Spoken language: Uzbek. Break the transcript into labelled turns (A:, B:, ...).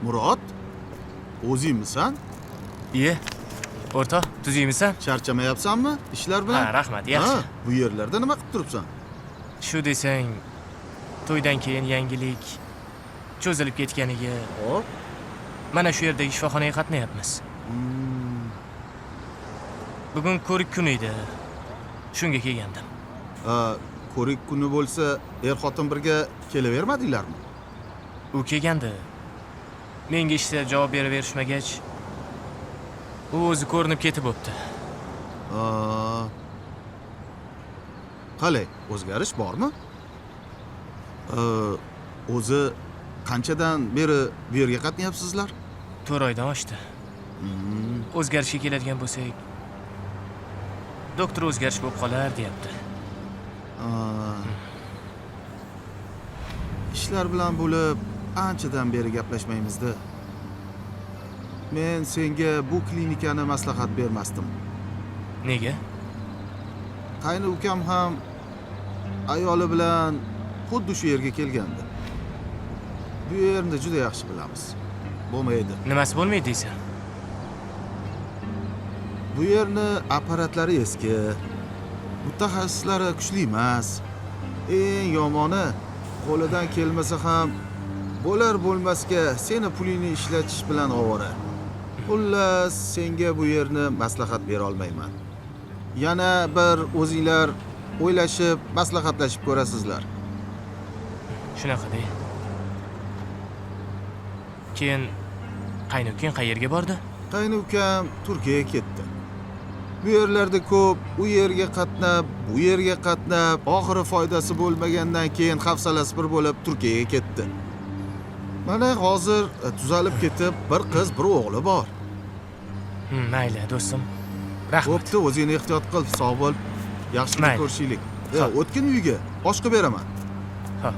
A: Murod, o'zingmisan?
B: Iye, o'rtoq, tuzingmisan?
A: Charchamayapsanmi ishlar bilan?
B: Ha, rahmat, yaxshi.
A: Bu yerlarda nima qilib turibsan?
B: Shu desang, to'ydan keyin yangilik cho'zilib ketganiga,
A: Hop.
B: mana shu yerdagi shifoxonaga qatnayapmiz. Bugun ko'rik kuni edi. Shunga kelgandim.
A: Ko'rik kuni bo'lsa, er-xotin birga kelavermadinglarmi?
B: U kelgandi. Menga ishda javob beraverishmagach, u o'zi ko'rinib ketib o'tdi.
A: Qalay, o'zgarish bormi? O'zi qanchadan beri bu yerga qatnayapsizlar?
B: 4 oydan oshdi. O'zgarishga keladigan bo'lsak, doktor o'zgarish bo'lib qolar, deyapti.
A: Ishlar bilan bo'lib anchadan beri gaplashmaymiz-da. Men senga bu klinikani maslahat bermasdim.
B: Nega?
A: Qayni ukam ham ayoli bilan xuddi shu yerga kelgandi. Bu yerni juda yaxshi bilamiz. Bo'lmaydi.
B: Nimasi bo'lmaydi deysan?
A: Bu yerni apparatlari eski, mutaxassislari kuchli emas. Eng yomoni, qo'lidan kelmasa ham bo'lar bo'lmasga seni pulingni ishlatish bilan ovora. Xullas, senga bu yerni maslahat bera olmayman. Yana bir o'zinglar o'ylashib, maslahatlashib ko'rasizlar.
B: Shunaqa-da. Keyin qaynukang qayerga bordi?
A: Qaynukam Turkiyaga ketdi. Bu yerlarda ko'p, u yerga qatnab, bu yerga qatnab, oxiri foydasi bo'lmagandan keyin hafsalasi bir bo'lib Turkiyaga ketdi. Mana hozir tuzalib ketib, bir qiz, bir o'g'li bor.
B: Mayli, do'stim. Rahmat.
A: Bo'pti, o'zingni ehtiyot qil, sog' bo'l. Yaxshi ko'rishaylik. O'tkin uyga osh qilib beraman.
B: Ha.